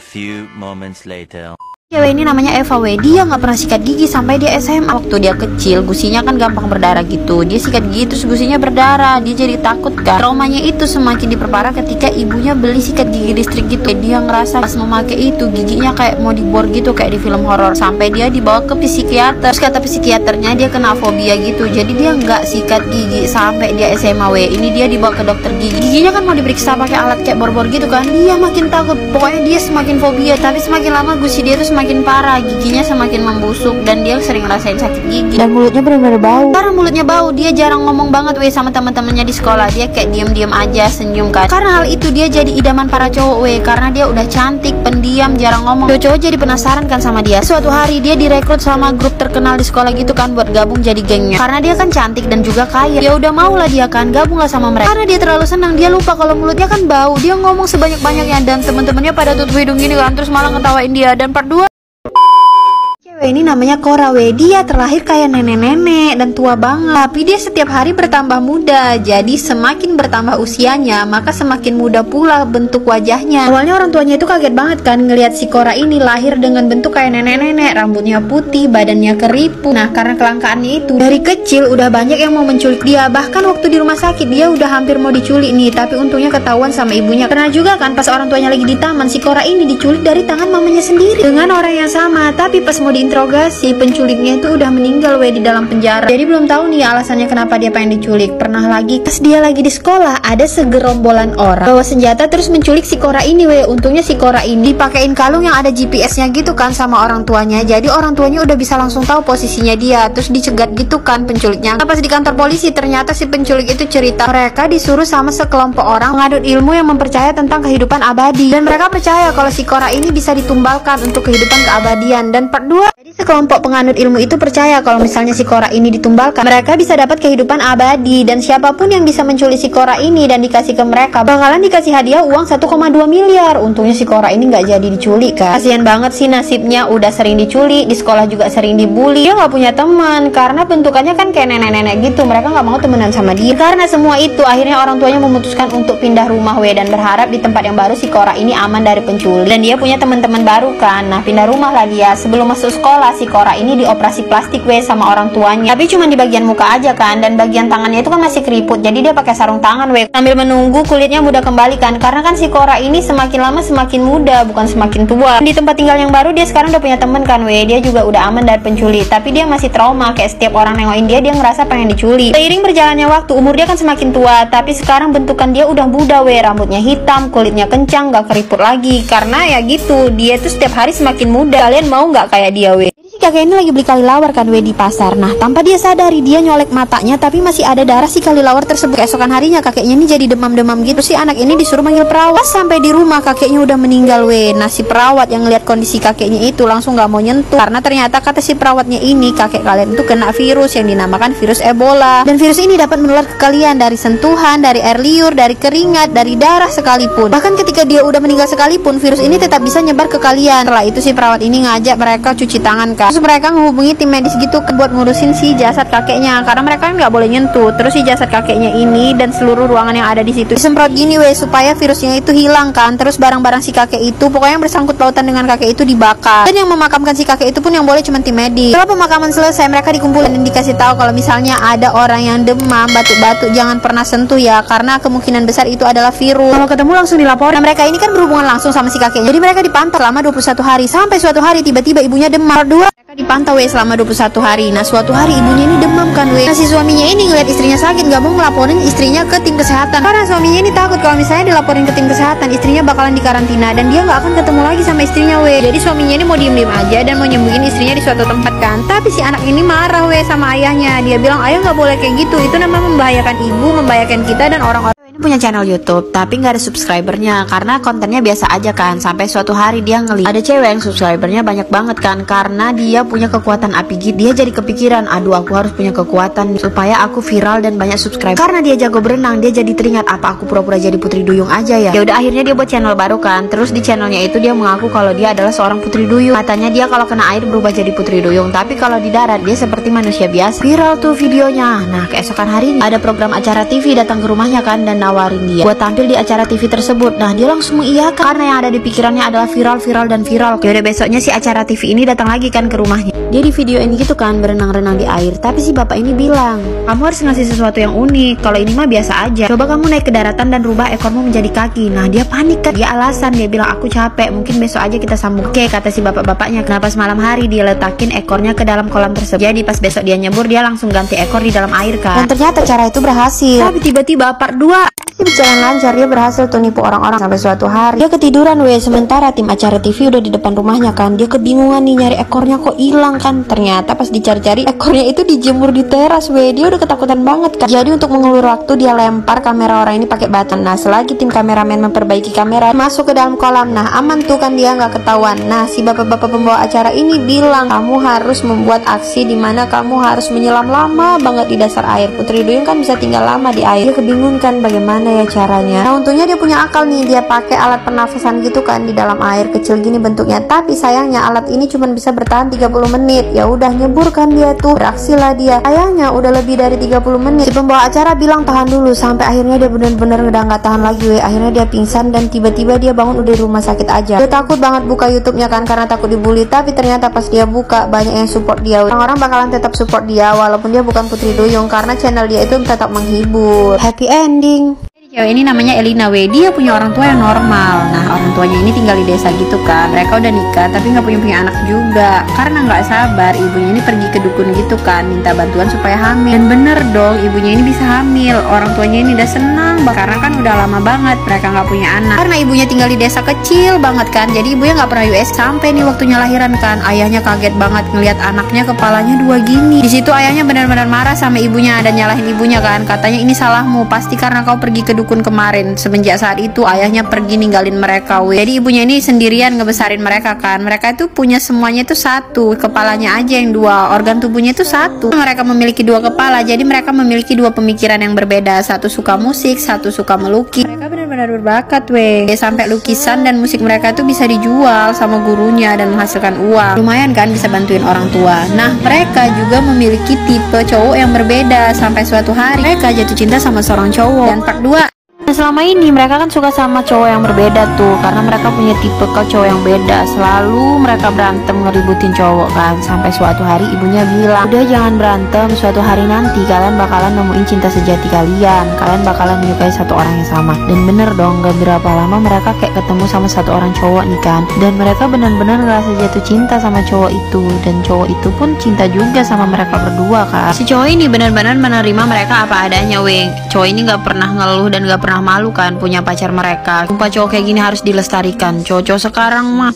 few moments later. Cewek ini namanya Eva W. Dia nggak pernah sikat gigi sampai dia SMA. Waktu dia kecil, gusinya kan gampang berdarah gitu. Dia sikat gigi terus gusinya berdarah. Dia jadi takut kan. Traumanya itu semakin diperparah ketika ibunya beli sikat gigi listrik gitu. Dia ngerasa pas memakai itu giginya kayak mau dibor gitu kayak di film horor. Sampai dia dibawa ke psikiater. Terus kata psikiaternya dia kena fobia gitu. Jadi dia nggak sikat gigi sampai dia SMA W. Ini dia dibawa ke dokter gigi. Giginya kan mau diperiksa pakai alat kayak bor-bor gitu kan. Dia makin takut. Pokoknya dia semakin fobia. Tapi semakin lama gusi dia tuh semakin parah, giginya semakin membusuk dan dia sering ngerasain sakit gigi dan mulutnya benar-benar bau. Karena mulutnya bau, dia jarang ngomong banget sama teman-temannya di sekolah. Dia kayak diem-diem aja, senyum kan. Karena hal itu dia jadi idaman para cowok karena dia udah cantik, pendiam, jarang ngomong. Cowok jadi penasaran kan sama dia. Suatu hari dia direkrut sama grup terkenal di sekolah gitu kan buat gabung jadi gengnya. Karena dia kan cantik dan juga kaya. Ya udah mau lah dia kan gabung lah sama mereka. Karena dia terlalu senang, dia lupa kalau mulutnya kan bau. Dia ngomong sebanyak-banyaknya dan teman-temannya pada tutup hidung gini kan, terus malah ngetawain dia. Dan part 2 ini namanya Cora W. Dia terlahir kayak nenek-nenek dan tua banget. Tapi dia setiap hari bertambah muda. Jadi semakin bertambah usianya, maka semakin muda pula bentuk wajahnya. Awalnya orang tuanya itu kaget banget kan ngelihat si Cora ini lahir dengan bentuk kayak nenek-nenek, rambutnya putih, badannya keriput. Nah, karena kelangkaannya itu, dari kecil udah banyak yang mau menculik dia. Bahkan waktu di rumah sakit dia udah hampir mau diculik nih, tapi untungnya ketahuan sama ibunya. Pernah juga kan pas orang tuanya lagi di taman, si Cora ini diculik dari tangan mamanya sendiri dengan orang yang sama. Tapi pas mau interogasi, penculiknya itu udah meninggal di dalam penjara. Jadi belum tahu nih alasannya kenapa dia pengen diculik. Pernah lagi pas dia lagi di sekolah, ada segerombolan orang bawa senjata terus menculik si Cora ini Untungnya si Cora ini dipakein kalung yang ada GPS-nya gitu kan sama orang tuanya. Jadi orang tuanya udah bisa langsung tahu posisinya dia. Terus dicegat gitu kan penculiknya. Nah, pas di kantor polisi ternyata si penculik itu cerita mereka disuruh sama sekelompok orang mengadut ilmu yang mempercaya tentang kehidupan abadi. Dan mereka percaya kalau si Cora ini bisa ditumbalkan untuk kehidupan keabadian. Dan part 2, jadi sekelompok penganut ilmu itu percaya kalau misalnya si Cora ini ditumbalkan, mereka bisa dapat kehidupan abadi. Dan siapapun yang bisa menculik si Cora ini dan dikasih ke mereka bakalan dikasih hadiah uang 1,2 miliar. Untungnya si Cora ini nggak jadi diculik kan. Kasian banget sih nasibnya, udah sering diculik, di sekolah juga sering dibully. Dia nggak punya teman karena bentukannya kan kayak nenek-nenek gitu. Mereka nggak mau temenan sama dia. Karena semua itu akhirnya orang tuanya memutuskan untuk pindah rumah dan berharap di tempat yang baru si Cora ini aman dari penculik. Dan dia punya teman-teman baru kan. Nah, pindah rumah lah dia. Sebelum masuk sekolah, si Cora ini dioperasi plastik sama orang tuanya. Tapi cuma di bagian muka aja kan, dan bagian tangannya itu kan masih keriput. Jadi dia pakai sarung tangan sambil menunggu kulitnya mudah kembali kan. Karena kan si Cora ini semakin lama semakin muda, bukan semakin tua. Di tempat tinggal yang baru dia sekarang udah punya temen kan dia juga udah aman dari penculik. Tapi dia masih trauma, kayak setiap orang nengokin dia ngerasa pengen diculik. Seiring berjalannya waktu, umur dia kan semakin tua, tapi sekarang bentukan dia udah muda rambutnya hitam, kulitnya kencang, gak keriput lagi. Karena ya gitu, dia tuh setiap hari semakin muda. Kalian mau nggak kayak dia kakek ini lagi beli kelelawar kan di pasar. Nah, tanpa dia sadari dia nyolek matanya, tapi masih ada darah si kelelawar tersebut. Keesokan harinya kakeknya ini jadi demam-demam gitu. Si anak ini disuruh manggil perawat. Pas sampai di rumah kakeknya udah meninggal Nah, si perawat yang ngeliat kondisi kakeknya itu langsung gak mau nyentuh. Karena ternyata kata si perawatnya ini, kakek kalian itu kena virus yang dinamakan virus Ebola. Dan virus ini dapat menular ke kalian dari sentuhan, dari air liur, dari keringat, dari darah sekalipun. Bahkan ketika dia udah meninggal sekalipun, virus ini tetap bisa nyebar ke kalian. Setelah itu si perawat ini ngajak mereka cuci tangan kan. Terus mereka menghubungi tim medis gitu buat ngurusin si jasad kakeknya, karena mereka kan nggak boleh nyentuh. Terus si jasad kakeknya ini dan seluruh ruangan yang ada di situ disemprot gini supaya virusnya itu hilang kan. Terus barang-barang si kakek itu, pokoknya yang bersangkut pautan dengan kakek itu dibakar. Dan yang memakamkan si kakek itu pun yang boleh cuma tim medis. Setelah pemakaman selesai, mereka dikumpulin dan dikasih tahu kalau misalnya ada orang yang demam, batuk-batuk, jangan pernah sentuh ya, karena kemungkinan besar itu adalah virus. Kalau ketemu langsung dilaporin. Nah, mereka ini kan berhubungan langsung sama si kakeknya. Jadi mereka dipantau selama 21 hari sampai suatu hari tiba-tiba ibunya demam. Mereka dipantau selama 21 hari. Nah, suatu hari ibunya ini demam kan Nah, si suaminya ini ngeliat istrinya sakit, gak mau ngelaporin istrinya ke tim kesehatan. Karena suaminya ini takut kalau misalnya dilaporin ke tim kesehatan, istrinya bakalan dikarantina dan dia gak akan ketemu lagi sama istrinya Jadi suaminya ini mau diem-diem aja dan mau nyembuhin istrinya di suatu tempat kan. Tapi si anak ini marah sama ayahnya. Dia bilang, ayah gak boleh kayak gitu, itu namanya membahayakan ibu, membahayakan kita dan orang-orang. Punya channel YouTube tapi nggak ada subscribernya karena kontennya biasa aja kan. Sampai suatu hari dia ngeliat ada cewek yang subscribernya banyak banget kan, karena dia punya kekuatan api gitu. Dia jadi kepikiran, aduh aku harus punya kekuatan supaya aku viral dan banyak subscriber. Karena dia jago berenang, dia jadi teringat, apa aku pura-pura jadi Putri Duyung aja ya. Ya udah akhirnya dia buat channel baru kan. Terus di channelnya itu dia mengaku kalau dia adalah seorang Putri Duyung. Katanya dia kalau kena air berubah jadi Putri Duyung, tapi kalau di darat dia seperti manusia biasa. Viral tuh videonya. Nah, keesokan harinya ada program acara TV datang ke rumahnya kan, dan nawarin dia buat tampil di acara TV tersebut. Nah dia langsung mengiyakan karena yang ada di pikirannya adalah viral. Yaudah besoknya si acara TV ini datang lagi kan ke rumahnya. Dia di video ini gitu kan berenang-renang di air, tapi si bapak ini bilang, kamu harus ngasih sesuatu yang unik, kalau ini mah biasa aja, coba kamu naik ke daratan dan rubah ekormu menjadi kaki. Nah dia panik kan, dia alasan, dia bilang aku capek, mungkin besok aja kita sambung. Oke kata si bapak-bapaknya. Kenapa semalam hari dia letakin ekornya ke dalam kolam tersebut. Jadi pas besok dia nyebur, dia langsung ganti ekor di dalam air kan. Dan ternyata cara itu berhasil. Tapi tiba-tiba part 2 berjalan lancar, dia berhasil tuh nipu orang-orang. Sampai suatu hari dia ketiduran sementara tim acara TV udah di depan rumahnya kan. Dia kebingungan nih nyari ekornya kok hilang kan. Ternyata pas dicari-cari ekornya itu dijemur di teras dia udah ketakutan banget kan. Jadi untuk mengulur waktu dia lempar kamera orang ini pakai batu. Nah selagi tim kameramen memperbaiki kamera, masuk ke dalam kolam. Nah aman tuh kan, dia nggak ketahuan. Nah si bapak-bapak pembawa acara ini bilang, kamu harus membuat aksi dimana kamu harus menyelam lama banget di dasar air. Putri Duyung kan bisa tinggal lama di air. Dia kebingungan kan bagaimana ya caranya. Nah untungnya dia punya akal nih, dia pakai alat pernafasan gitu kan di dalam air kecil gini bentuknya. Tapi sayangnya alat ini cuma bisa bertahan 30 menit. Ya udah nyebur kan dia tuh, beraksi lah dia. Sayangnya udah lebih dari 30 menit. Si pembawa acara bilang tahan dulu, sampai akhirnya dia bener-bener udah nggak tahan lagi akhirnya dia pingsan dan tiba-tiba dia bangun udah di rumah sakit aja. Dia takut banget buka YouTube-nya kan karena takut dibully. Tapi ternyata pas dia buka banyak yang support dia. Orang-orang bakalan tetap support dia walaupun dia bukan Putri Duyung karena channel dia itu tetap menghibur. Happy ending. Cewek ini namanya Elina dia punya orang tua yang normal. Nah orang tuanya ini tinggal di desa gitu kan. Mereka udah nikah tapi nggak punya anak juga. Karena nggak sabar ibunya ini pergi ke dukun gitu kan, minta bantuan supaya hamil. Dan bener dong ibunya ini bisa hamil. Orang tuanya ini udah senang karena kan udah lama banget mereka nggak punya anak. Karena ibunya tinggal di desa kecil banget kan, jadi ibunya nggak pernah US. Sampai nih waktunya lahiran kan, ayahnya kaget banget ngelihat anaknya kepalanya 2 gini. Di situ ayahnya benar-benar marah sama ibunya dan nyalahin ibunya kan. Katanya ini salahmu, pasti karena kau pergi ke dukun kemarin. Semenjak saat itu ayahnya pergi ninggalin mereka. Jadi ibunya ini sendirian ngebesarin mereka kan. Mereka itu punya semuanya itu satu, kepalanya aja yang 2, organ tubuhnya itu satu. Mereka memiliki 2 kepala, jadi mereka memiliki 2 pemikiran yang berbeda. Satu suka musik, satu suka melukis. Mereka benar-benar berbakat sampai lukisan dan musik mereka itu bisa dijual sama gurunya dan menghasilkan uang. Lumayan kan bisa bantuin orang tua. Nah mereka juga memiliki tipe cowok yang berbeda. Sampai suatu hari mereka jatuh cinta sama seorang cowok. Dan part 2, selama ini mereka kan suka sama cowok yang berbeda tuh, karena mereka punya tipe cowok yang beda. Selalu mereka berantem ngeributin cowok kan. Sampai suatu hari ibunya bilang, udah jangan berantem, suatu hari nanti kalian bakalan nemuin cinta sejati kalian bakalan menyukai satu orang yang sama. Dan bener dong, gak berapa lama mereka kayak ketemu sama satu orang cowok nih kan. Dan mereka benar-benar ngerasa jatuh cinta sama cowok itu. Dan cowok itu pun cinta juga sama mereka berdua kan. Si cowok ini benar-benar menerima mereka apa adanya Cowok ini gak pernah ngeluh dan gak pernah malu kan punya pacar mereka. Sumpah cowok kayak gini harus dilestarikan. Cowok-cowok sekarang mah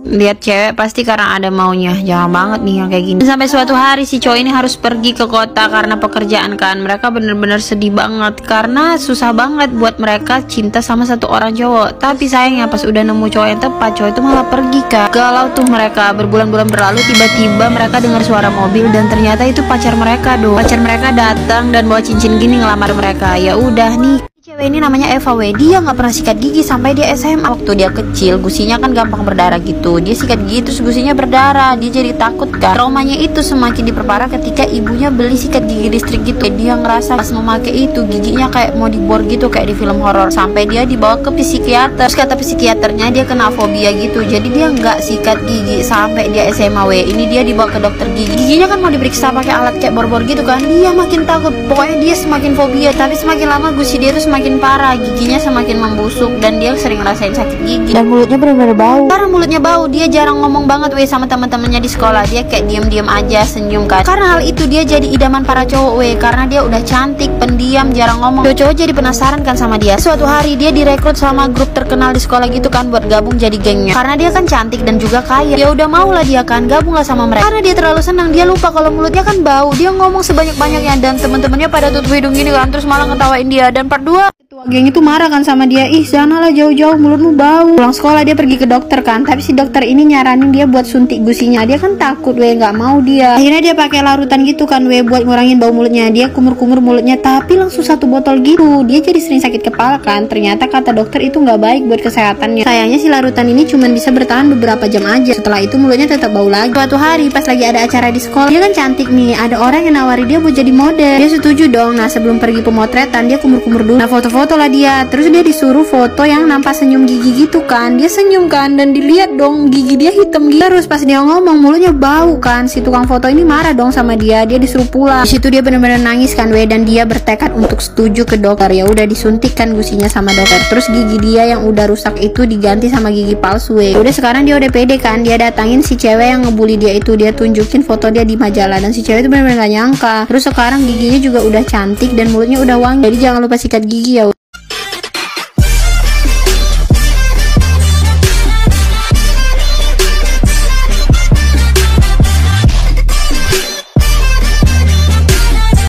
lihat cewek pasti karena ada maunya. Jangan banget nih yang kayak gini. Sampai suatu hari si cowok ini harus pergi ke kota karena pekerjaan kan. Mereka bener-bener sedih banget karena susah banget buat mereka cinta sama satu orang cowok. Tapi sayangnya pas udah nemu cowok yang tepat, cowok itu malah pergi kan. Galau tuh mereka. Berbulan-bulan berlalu, tiba-tiba mereka dengar suara mobil dan ternyata itu pacar mereka dong. Pacar mereka datang dan bawa cincin gini ngelamar mereka. Ya udah nih, cewek ini namanya Eva dia nggak pernah sikat gigi sampai dia SMA. Waktu dia kecil gusinya kan gampang berdarah gitu, dia sikat gigi terus gusinya berdarah, dia jadi takut kan. Traumanya itu semakin diperparah ketika ibunya beli sikat gigi listrik gitu. Dia ngerasa pas memakai itu giginya kayak mau dibor gitu kayak di film horor. Sampai dia dibawa ke psikiater. Terus kata psikiaternya dia kena fobia gitu, jadi dia nggak sikat gigi sampai dia SMA. Ini dia dibawa ke dokter gigi. Giginya kan mau diperiksa pakai alat kayak bor-bor gitu kan. Dia makin takut, pokoknya dia semakin fobia. Tapi semakin lama gusi dia tuh semakin parah, giginya semakin membusuk dan dia sering ngerasain sakit gigi. Dan mulutnya benar-benar bau. Karena mulutnya bau, dia jarang ngomong banget sama teman-temannya di sekolah. Dia kayak diam-diam aja, senyum kan. Karena hal itu dia jadi idaman para cowok karena dia udah cantik, pendiam, jarang ngomong. Cowok jadi penasaran kan sama dia. Suatu hari dia direkrut sama grup terkenal di sekolah gitu kan buat gabung jadi gengnya. Karena dia kan cantik dan juga kaya. Ya udah mau lah dia kan gabung lah sama mereka. Karena dia terlalu senang, dia lupa kalau mulutnya kan bau. Dia ngomong sebanyak-banyaknya dan teman-temannya pada tutup hidung gini kan, terus malah ngetawain dia. Dan part 2, ketua Geng itu marah kan sama dia, ih sanalah jauh-jauh mulutmu bau. Pulang sekolah dia pergi ke dokter kan, tapi si dokter ini nyaranin dia buat suntik gusinya. Dia kan takut nggak mau dia. Akhirnya dia pakai larutan gitu kan buat ngurangin bau mulutnya. Dia kumur-kumur mulutnya, tapi langsung 1 botol gitu. Dia jadi sering sakit kepala kan. Ternyata kata dokter itu nggak baik buat kesehatannya. Sayangnya si larutan ini cuman bisa bertahan beberapa jam aja. Setelah itu mulutnya tetap bau lagi. Suatu hari pas lagi ada acara di sekolah, dia kan cantik nih. Ada orang yang nawari dia buat jadi model. Dia setuju dong. Nah sebelum pergi pemotretan dia kumur-kumur dulu. Nah foto-foto lah dia. Terus dia disuruh foto yang nampak senyum gigi gitu kan. Dia senyum kan dan dilihat dong gigi dia hitam gitu. Terus pas dia ngomong mulutnya bau kan. Si tukang foto ini marah dong sama dia. Dia disuruh pulang. Di situ dia benar-benar nangis kan dan dia bertekad untuk setuju ke dokter. Ya udah disuntikkan gusinya sama dokter. Terus gigi dia yang udah rusak itu diganti sama gigi palsu. Udah sekarang dia udah pede kan. Dia datangin si cewek yang ngebully dia itu. Dia tunjukin foto dia di majalah dan si cewek itu benar-benar gak nyangka. Terus sekarang giginya juga udah cantik dan mulutnya udah wangi. Jadi jangan lupa sikat gigi ya.